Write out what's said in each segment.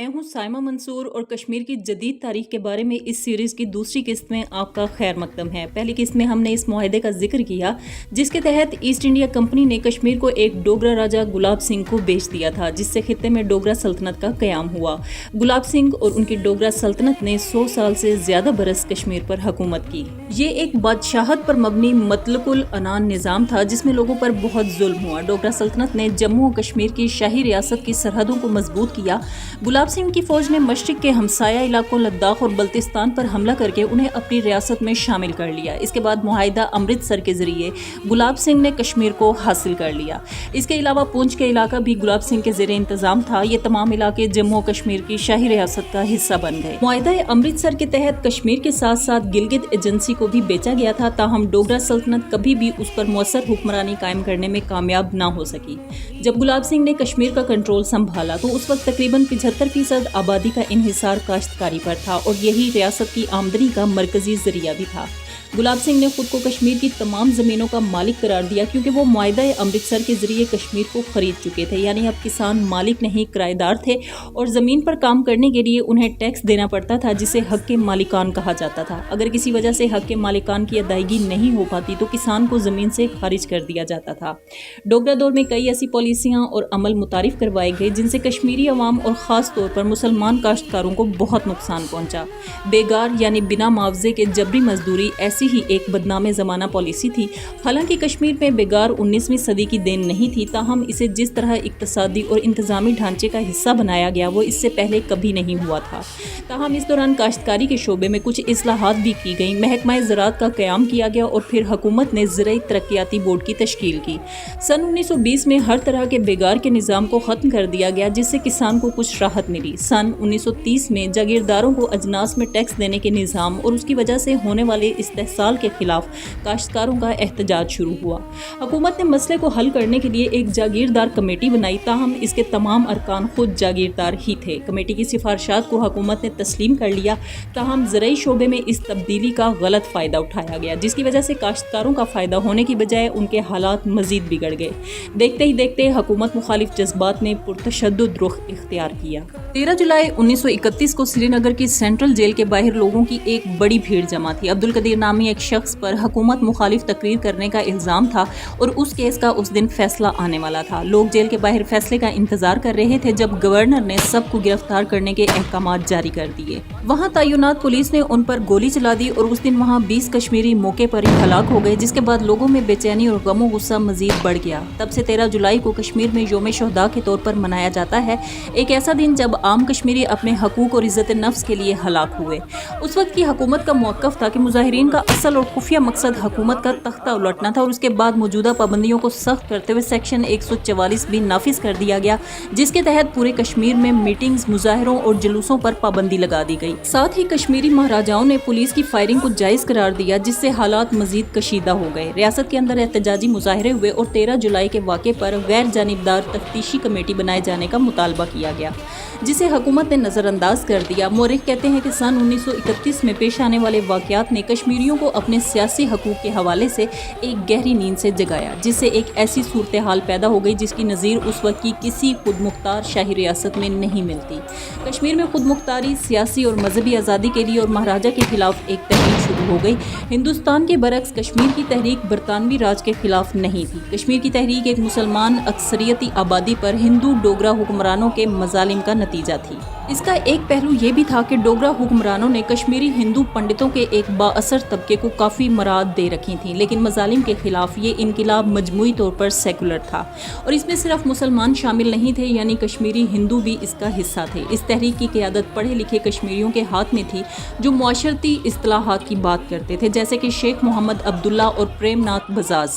मैं हूं साइमा मंसूर और कश्मीर की जदीद तारीख के बारे में इस सीरीज़ की दूसरी किस्त में आपका खैर मकदम है। पहली किस्त में हमने इस मुआहदे का जिक्र किया जिसके तहत ईस्ट इंडिया कंपनी ने कश्मीर को एक डोगरा राजा गुलाब सिंह को बेच दिया था, जिससे खित्ते में डोगरा सल्तनत का क़याम हुआ। गुलाब सिंह और उनकी डोगरा सल्तनत ने 100 साल से ज़्यादा बरस कश्मीर पर हुकूमत की। ये एक बादशाहत पर मबनी मतलकुल अनान निज़ाम था जिसमें लोगों पर बहुत जुल्म हुआ। डोगरा सल्तनत ने जम्मू और कश्मीर की शाही रियासत की सरहदों को मजबूत किया। गुलाब सिंह की फौज ने मशरिक के हमसाया इलाकों लद्दाख और बल्तिस्तान पर हमला करके उन्हें अपनी रियासत में शामिल कर लिया। इसके बाद मुआहिदा अमृतसर के जरिए गुलाब सिंह ने कश्मीर को हासिल कर लिया। इसके अलावा पूंछ के इलाका भी गुलाब सिंह के ज़ेरे इंतजाम था। ये तमाम इलाके जम्मू कश्मीर की शाही रियासत का हिस्सा बन गए। मुआहिदा अमृतसर के तहत कश्मीर के साथ साथ गिलगित एजेंसी को भी बेचा गया था, ताहम डोगरा सल्तनत कभी भी उस पर मौसर हुक्मरानी कायम करने में कामयाब ना हो सकी। जब गुलाब सिंह ने कश्मीर का कंट्रोल संभाला तो उस वक्त तकरीबन 75% आबादी का इन्हिसार काश्तकारी पर था और यही रियासत की आमदनी का मरकजी जरिया भी था। गुलाब सिंह ने खुद को कश्मीर की तमाम ज़मीनों का मालिक करार दिया क्योंकि वो मुआहिदा अमृतसर के ज़रिए कश्मीर को ख़रीद चुके थे। यानी अब किसान मालिक नहीं किराएदार थे और ज़मीन पर काम करने के लिए उन्हें टैक्स देना पड़ता था, जिसे हक़ के मालिकान कहा जाता था। अगर किसी वजह से हक़ के मालिकान की अदायगी नहीं हो पाती तो किसान को ज़मीन से खारिज कर दिया जाता था। डोगरा दौर में कई ऐसी पॉलिसियाँ और अमल मुतारिफ करवाए गए जिनसे कश्मीरी अवाम और ख़ास तौर पर मुसलमान काश्तकारों को बहुत नुकसान पहुँचा। बेगार यानी बिना मुआवजे के जबरी मजदूरी ऐसी ही एक बदनामे ज़माना पॉलिसी थी। हालांकि कश्मीर में बेगार 19वीं सदी की देन नहीं थी, ताहम इसे जिस तरह इक्तसादी और इंतज़ामी ढांचे का हिस्सा बनाया गया वो इससे पहले कभी नहीं हुआ था। ताहम इस दौरान काश्तकारी के शोबे में कुछ इस्लाहात भी की गई। महकमा ज़राअत का क़याम किया गया और फिर हुकूमत ने ज़राई तरक्याती बोर्ड की तश्कील की। सन 1920 में हर तरह के बेगार के निज़ाम को ख़त्म कर दिया गया, जिससे किसान को कुछ राहत मिली। सन 1930 में जागीरदारों को अजनास में टैक्स देने के निज़ाम और उसकी वजह से होने वाले इस्तेहसाल के खिलाफ काश्तकारों का एहतजाज शुरू हुआ। हुकूमत ने मसले को हल करने के लिए एक जागीरदार कमेटी बनाई, ताहम इसके तमाम अरकान खुद जागीरदार ही थे। कमेटी की सिफारिशात को हुकूमत ने तस्लीम कर लिया, ताहम ज़राई शोबे में इस तब्दीली का गलत फ़ायदा उठाया गया, जिसकी वजह से काश्तकारों का फ़ायदा होने की बजाय उनके हालात मज़ीद बिगड़ गए। देखते ही देखते हुकूमत मुखालिफ जज्बात ने पुरतशद्दुद रुख इख्तियार किया। 13 जुलाई 1931 को श्रीनगर की सेंट्रल जेल के बाहर लोगों की एक बड़ी भीड़ जमा थी। अब्दुल कदीर नामी एक शख्स पर हुकूमत मुखालिफ तकरीर करने का इल्ज़ाम था और उस केस का उस दिन फैसला आने वाला था। लोग जेल के बाहर फैसले का इंतजार कर रहे थे जब गवर्नर ने सबको गिरफ्तार करने के अहकामात जारी कर दिए। वहाँ तैनात पुलिस ने उन पर गोली चला दी और उस दिन वहाँ 20 कश्मीरी मौके पर ही हलाक हो गए, जिसके बाद लोगों में बेचैनी और गमो गुस्सा मजीद बढ़ गया। तब से 13 जुलाई को कश्मीर में यौम शहदा के तौर पर मनाया जाता है, एक ऐसा दिन जब आम कश्मीरी अपने हकूक और इज़्ज़त नफ्स के लिए हलाक हुए। उस वक्त की हुकूमत का मौक़िफ़ था कि मुजाहिरीन का असल और खुफिया मकसद हुकूमत का तख्ता उलटना था और उसके बाद मौजूदा पाबंदियों को सख्त करते हुए सेक्शन 144 भी नाफिज कर दिया गया, जिसके तहत पूरे कश्मीर में मीटिंग्स, मुजाहरों और जुलूसों पर पाबंदी लगा दी गई। साथ ही कश्मीरी महाराजाओं ने पुलिस की फायरिंग को जायज़ करार दिया, जिससे हालात मजीद कशीदा हो गए। रियासत के अंदर एहतजाजी मुजाहरे हुए और 13 जुलाई के वाक़े पर गैर जानिबदार तफ्तीशी कमेटी बनाए जाने का मुतालबा किया गया, जिसे हुकूमत ने नज़रअंदाज कर दिया। मौरिख कहते हैं कि सन 1931 में पेश आने वाले वाक़यात ने कश्मीरियों को अपने सियासी हकूक़ के हवाले से एक गहरी नींद से जगाया, जिससे एक ऐसी सूरत हाल पैदा हो गई जिसकी नज़ीर उस वक्त की किसी खुद मुख्तार शाही रियासत में नहीं मिलती। कश्मीर में खुद मुख्तारी, सियासी और मजहबी आज़ादी के लिए और महाराजा के खिलाफ एक तहरीक शुरू हो गई। हिंदुस्तान के बरक्स कश्मीर की तहरीक बरतानवी राज के खिलाफ नहीं थी। कश्मीर की तहरीक एक मुसलमान अक्सरियती आबादी पर हिंदू डोगरा हुक्मरानों के मजालिम का नतीजा थी। इसका एक पहलू ये भी था कि डोगरा हुक्मरानों ने कश्मीरी हिंदू पंडितों के एक बाअसर तबके को काफ़ी मराद दे रखी थी, लेकिन मजालिम के खिलाफ ये इनकिलाब मजमूई तौर पर सेकुलर था और इसमें सिर्फ मुसलमान शामिल नहीं थे, यानी कश्मीरी हिंदू भी इसका हिस्सा थे। इस तहरीक की क़यादत पढ़े लिखे कश्मीरियों के हाथ में थी जो मुआशरती इस्तिलाहात की बात करते थे, जैसे कि शेख मोहम्मद अब्दुल्ला और प्रेमनाथ बजाज।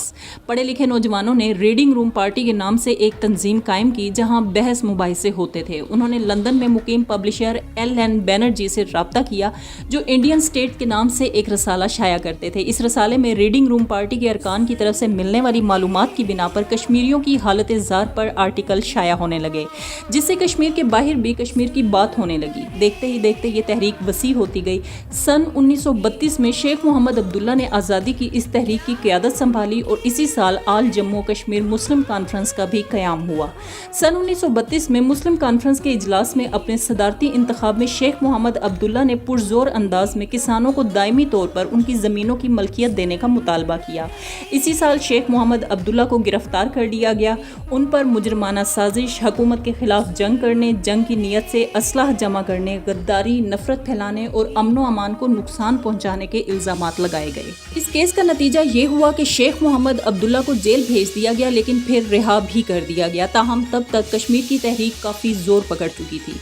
पढ़े लिखे नौजवानों ने रीडिंग रूम पार्टी के नाम से एक तंजीम कायम की जहाँ बहस मुबाहिसे होते थे। उन्होंने लंदन में मुकीम पब्लिशर LN बैनर्जी से रब्ता किया जो इंडियन स्टेट के नाम से एक रसाला شائع کرتے تھے۔ اس رسالے میں ریڈنگ روم پارٹی کے ارکان کی طرف سے ملنے والی معلومات کی بنا پر کشمیریوں کی حالت زار پر آرٹیکل شائع ہونے لگے، جس سے کشمیر کے باہر بھی کشمیر کی بات ہونے لگی۔ دیکھتے ہی دیکھتے یہ تحریک وسیع ہوتی گئی۔ سن 1932 میں شیخ محمد عبداللہ نے آزادی کی اس تحریک کی قیادت سنبھالی اور اسی سال آل جموں کشمیر مسلم کانفرنس کا بھی قیام ہوا۔ سن 1932 میں مسلم کانفرنس کے اجلاس میں اپنے صدارتی انتخاب میں شیخ محمد عبداللہ نے پرزور انداز میں کسانوں کو دائمی طور پر ان کی زمینوں کی ملکیت دینے کا مطالبہ کیا۔ اسی سال شیخ محمد عبداللہ کو گرفتار کر لیا گیا۔ ان پر مجرمانہ سازش، حکومت کے خلاف جنگ کرنے، جنگ کی نیت سے اسلحہ جمع کرنے، غداری، نفرت پھیلانے اور امن و امان کو نقصان پہنچانے کے الزامات لگائے گئے۔ اس کیس کا نتیجہ یہ ہوا کہ شیخ محمد عبداللہ کو جیل بھیج دیا گیا، لیکن پھر رہا بھی کر دیا گیا۔ تاہم تب تک کشمیر کی تحریک کافی زور پکڑ چکی تھی۔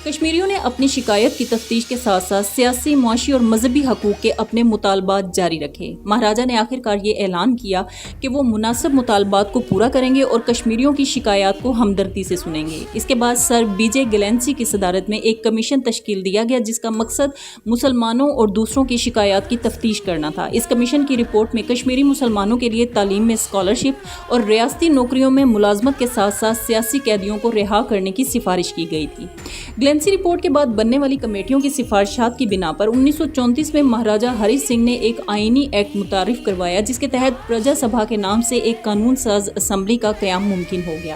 کشمیریوں نے اپنی شکایت کی تفتیش کے ساتھ ساتھ سیاسی، معاشی اور مذہبی حقوق کے اپنے مطالبات جاری رکھے۔ مہاراجہ نے آخرکار یہ اعلان کیا کہ وہ مناسب مطالبات کو پورا کریں گے اور کشمیریوں کی شکایات کو ہمدردی سے سنیں گے۔ اس کے بعد سر BJ گلینسی کی صدارت میں ایک کمیشن تشکیل دیا گیا، جس کا مقصد مسلمانوں اور دوسروں کی شکایات کی تفتیش کرنا تھا۔ اس کمیشن کی رپورٹ میں کشمیری مسلمانوں کے لیے تعلیم میں اسکالرشپ اور ریاستی نوکریوں میں ملازمت کے ساتھ ساتھ سیاسی قیدیوں کو رہا کرنے کی سفارش کی گئی تھی۔ گلینسی رپورٹ کے بعد بننے والی کمیٹیوں کی سفارشات کی بنا پر 1934 میں مہاراجہ ہری سنگھ نے ایک آئینی ایکٹ متعارف کروایا، جس کے تحت پرجا سبھا کے نام سے ایک قانون ساز اسمبلی کا قیام ممکن ہو گیا،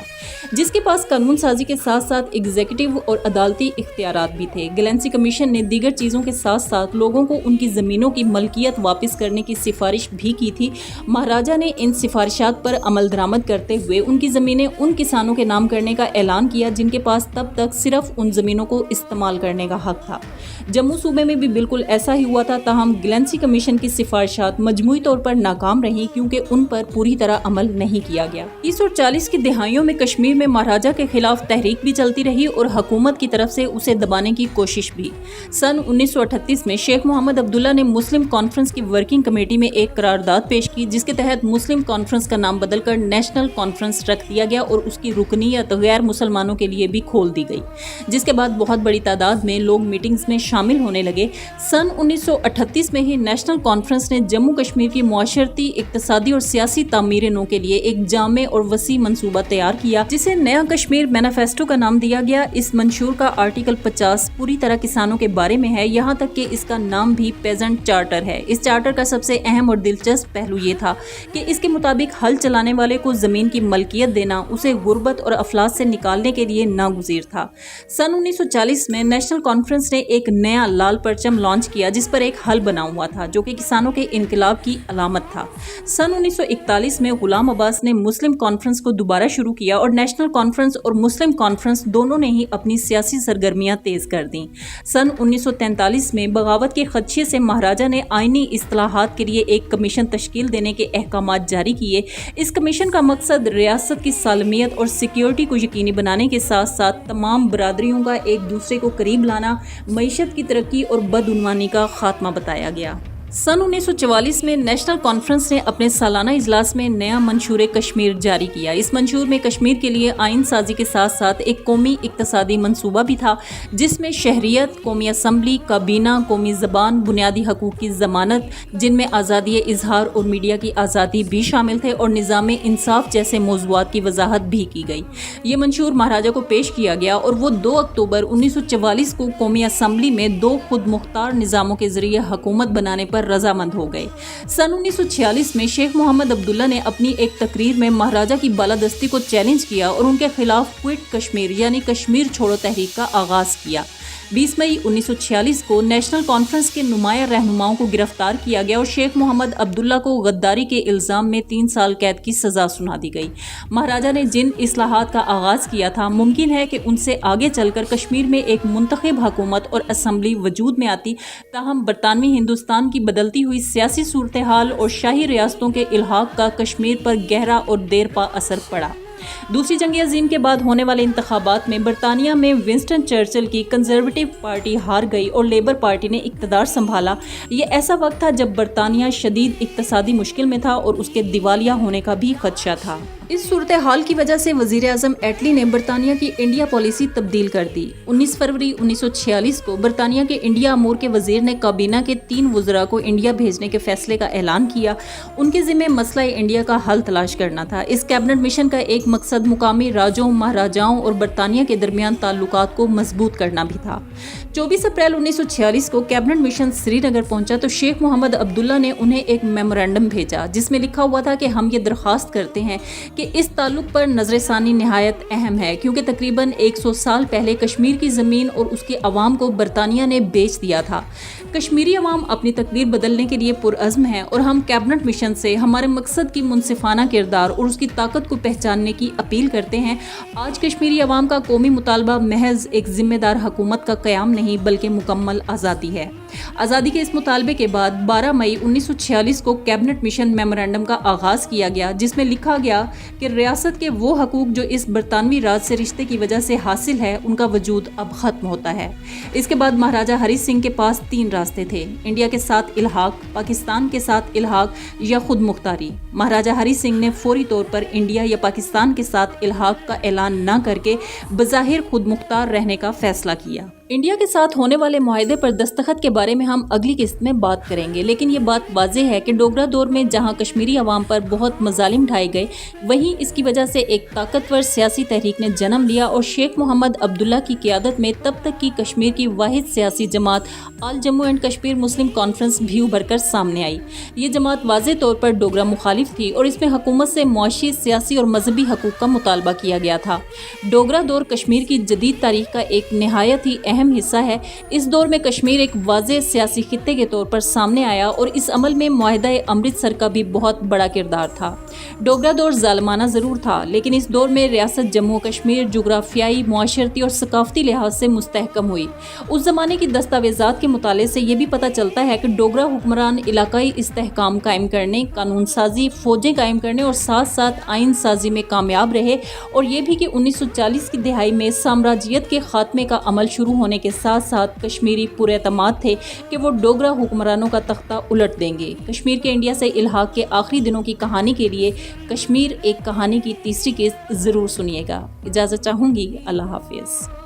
جس کے پاس قانون سازی کے ساتھ ساتھ ایگزیکٹو اور عدالتی اختیارات بھی تھے۔ گلینسی کمیشن نے دیگر چیزوں کے ساتھ ساتھ لوگوں کو ان کی زمینوں کی ملکیت واپس کرنے کی سفارش بھی کی تھی۔ مہاراجہ نے ان سفارشات پر عمل درآمد کرتے ہوئے ان کی زمینیں ان کسانوں کے نام کرنے کا اعلان کیا جن کے پاس تب تک صرف ان زمینوں کو استعمال کرنے کا حق تھا۔ جموں صوبے میں بھی بالکل ایسا ہی ہوا تھا، تاہم گلینسی کمیشن کی سفارشات مجموعی طور پر ناکام رہیں کیونکہ ان پر پوری طرح عمل نہیں کیا گیا۔ 30 اور 40 کی دہائیوں میں کشمیر میں مہاراجہ کے خلاف تحریک بھی چلتی رہی اور حکومت کی طرف سے اسے دبانے کی کوشش بھی۔ سن 1938 میں شیخ محمد عبداللہ نے مسلم کانفرنس کی ورکنگ کمیٹی میں ایک قرارداد پیش کی، جس کے تحت مسلم کانفرنس کا نام بدل کر نیشنل کانفرنس رکھ دیا گیا اور اس کی رکنیت غیر مسلمانوں کے لیے بھی کھول دی گئی، جس کے بعد بہت بڑی تعداد میں لوگ میٹنگز میں شامل ہونے لگے۔ سن 1938 میں ہی نیشنل کانفرنس نے جموں کشمیر کی معاشرتی، اقتصادی اور سیاسی تعمیر نو کے لیے ایک جامع اور وسیع منصوبہ تیار کیا، جسے نیا کشمیر مینیفیسٹو کا نام دیا گیا۔ اس منشور کا آرٹیکل 50 پوری طرح کسانوں کے بارے میں ہے، یہاں تک کہ اس کا نام بھی پیزنٹ چارٹر ہے۔ اس چارٹر کا سب سے اہم اور دلچسپ پہلو یہ تھا کہ اس کے مطابق ہل چلانے والے کو زمین کی ملکیت دینا اسے غربت اور افلاس سے نکالنے کے لیے ناگزیر تھا۔ سن 1940 میں نیشنل کانفرنس نے ایک نیا لال پرچم لانچ کیا جس پر ایک ہل بنا ہوا تھا، جو کہ کسانوں کے انقلاب کی علامت تھا۔ سن 1941 میں غلام عباس نے مسلم کانفرنس کو دوبارہ شروع کیا اور نیشنل کانفرنس اور مسلم کانفرنس دونوں نے ہی اپنی سیاسی سرگرمیاں تیز کر دیں۔ سن 1943 میں بغاوت کے خدشے سے مہاراجہ نے آئینی اصلاحات کے لیے ایک کمیشن تشکیل دینے کے احکامات جاری کیے۔ اس کمیشن کا مقصد ریاست کی سالمیت اور سیکیورٹی کو یقینی بنانے کے ساتھ ساتھ تمام برادریوں کا ایک دوسرے کو قریب لانا، معیشت کی ترقی اور بدعنوانی کا خاتمہ بتایا گیا۔ سن 1944 میں نیشنل کانفرنس نے اپنے سالانہ اجلاس میں نیا منشور کشمیر جاری کیا۔ اس منشور میں کشمیر کے لیے آئین سازی کے ساتھ ساتھ ایک قومی اقتصادی منصوبہ بھی تھا، جس میں شہریت، قومی اسمبلی، کابینہ، قومی زبان، بنیادی حقوق کی ضمانت جن میں آزادی اظہار اور میڈیا کی آزادی بھی شامل تھے، اور نظام انصاف جیسے موضوعات کی وضاحت بھی کی گئی۔ یہ منشور مہاراجہ کو پیش کیا گیا اور وہ 2 اکتوبر 1944 کو قومی اسمبلی میں 2 خود مختار نظاموں کے ذریعے حکومت بنانے پر رضامند ہو گئے۔ سن 1946 میں شیخ محمد عبداللہ نے اپنی ایک تقریر میں مہاراجہ کی بالادستی کو چیلنج کیا اور ان کے خلاف کوئٹ کشمیر یعنی کشمیر چھوڑو تحریک کا آغاز کیا۔ 20 مئی 1946 کو نیشنل کانفرنس کے نمایاں رہنماؤں کو گرفتار کیا گیا اور شیخ محمد عبداللہ کو غداری کے الزام میں 3 سال قید کی سزا سنا دی گئی۔ مہاراجہ نے جن اصلاحات کا آغاز کیا تھا، ممکن ہے کہ ان سے آگے چل کر کشمیر میں ایک منتخب حکومت اور اسمبلی وجود میں آتی، تاہم برطانوی ہندوستان کی بدلتی ہوئی سیاسی صورتحال اور شاہی ریاستوں کے الحاق کا کشمیر پر گہرا اور دیر پا اثر پڑا۔ دوسری جنگ عظیم کے بعد ہونے والے انتخابات میں برطانیہ میں ونسٹن چرچل کی کنزرویٹو پارٹی ہار گئی اور لیبر پارٹی نے اقتدار سنبھالا۔ یہ ایسا وقت تھا جب برطانیہ شدید اقتصادی مشکل میں تھا اور اس کے دیوالیہ ہونے کا بھی خدشہ تھا۔ इस सूरत-ए-हाल की वजह से वज़ीर-ए-आज़म एटली ने बरतानिया की इंडिया पॉलिसी तब्दील कर दी। 19 फरवरी 1946 को बरतानिया के इंडिया अमूर के वज़ीर ने काबीना के 3 वज़रा को इंडिया भेजने के फैसले का ऐलान किया। उनके ज़िम्मे मसला इंडिया का हल तलाश करना था। इस कैबिनेट मिशन का एक मकसद मुकामी राजों, महाराजाओं और बरतानिया के दरमियान ताल्लुकात को मजबूत करना भी था। 24 अप्रैल 1946 को कैबिनेट मिशन श्रीनगर पहुंचा तो शेख मोहम्मद अब्दुल्ला ने उन्हें एक मेमोरेंडम भेजा जिसमें लिखा हुआ था कि हम ये दरख्वास्त करते हैं कि इस ताल्लुक पर नज़रसानी नहायत अहम है क्योंकि तकरीबन 100 साल पहले कश्मीर की ज़मीन और उसकी अवाम को बरतानिया ने बेच दिया था। कश्मीरी अवाम अपनी तकदीर बदलने के लिए पुरअज़्म है और हम कैबिनेट मिशन से हमारे मकसद की मुनसिफाना किरदार और उसकी ताकत को पहचानने की अपील करते हैं। आज कश्मीरी अवाम का कौमी मुतालबा महज एक जिम्मेदार हुकूमत का क़याम नहीं बल्कि मुकम्मल आज़ादी है। आज़ादी के इस मुतालबे के बाद 12 मई 1946 को कैबिनेट मिशन मेमोरेंडम का आगाज़ किया गया जिसमें लिखा गया कि रियासत के वो हकूक़ जो इस बरतानवी राज से रिश्ते की वजह से हासिल है उनका वजूद अब ख़त्म होता है। इसके बाद महाराजा हरी सिंह के पास 3 रास्ते थे, इंडिया के साथ इल्हाक, पाकिस्तान के साथ इल्हाक या खुद मुख्तारी। महाराजा हरी सिंह ने फौरी तौर पर इंडिया या पाकिस्तान के साथ इल्हाक का ऐलान न करके बज़ाहिर खुद मुख्तार रहने का फैसला किया। इंडिया के साथ होने वाले मुआहदे पर दस्तखत के बारे में हम अगली किस्त में बात करेंगे, लेकिन ये बात वाज़ेह है कि डोगरा दौर में जहां कश्मीरी अवाम पर बहुत मजालिम ढाए गए, वहीं इसकी वजह से एक ताकतवर सियासी तहरीक ने जन्म लिया और शेख मोहम्मद अब्दुल्ला की क़ियादत में तब तक की कश्मीर की वाहिद सियासी जमात all Jammu and Kashmir Muslim conference भी उभर कर सामने आई। ये जमात वाज़ेह तौर पर डोगरा मुखालिफ थी और इसमें हुकूमत से मुआशी, सियासी और मजहबी हकूक़ का मुतालबा किया गया था। डोगरा दौर कश्मीर की जदीद तारीख का एक नहायत ही अहम हिस्सा है। इस दौर में कश्मीर एक वाज़ेह सियासी खित्ते के तौर पर सामने आया और इस अमल में मुआहदा अमृतसर का भी बहुत बड़ा किरदार था। डोगरा दौर ज़ालिमाना ज़रूर था, लेकिन इस दौर में रियासत जम्मू कश्मीर जुग्राफियाई, मुआशरती और सकाफती लिहाज से मुस्तहकम हुई। उस ज़माने की दस्तावेज़ात के मुताले से ये भी पता चलता है कि डोगरा हुक्मरान इलाकाई इस्तेहकाम कायम करने, कानून साजी, फ़ौजें कायम करने और साथ साथ आइन साजी में कामयाब रहे और ये भी कि 1940 की दिहाई में साम्राज्यत के खात्मे का अमल शुरू होने के साथ साथ कश्मीरी पूरे एतमाद थे कि वो डोगरा हुक्मरानों का तख्ता उलट देंगे। कश्मीर के इंडिया से इल्हाक के आखिरी दिनों की कहानी के लिए कश्मीर एक कहानी की तीसरी किस्त ज़रूर सुनिएगा। इजाज़त चाहूँगी। अल्लाह हाफिज़।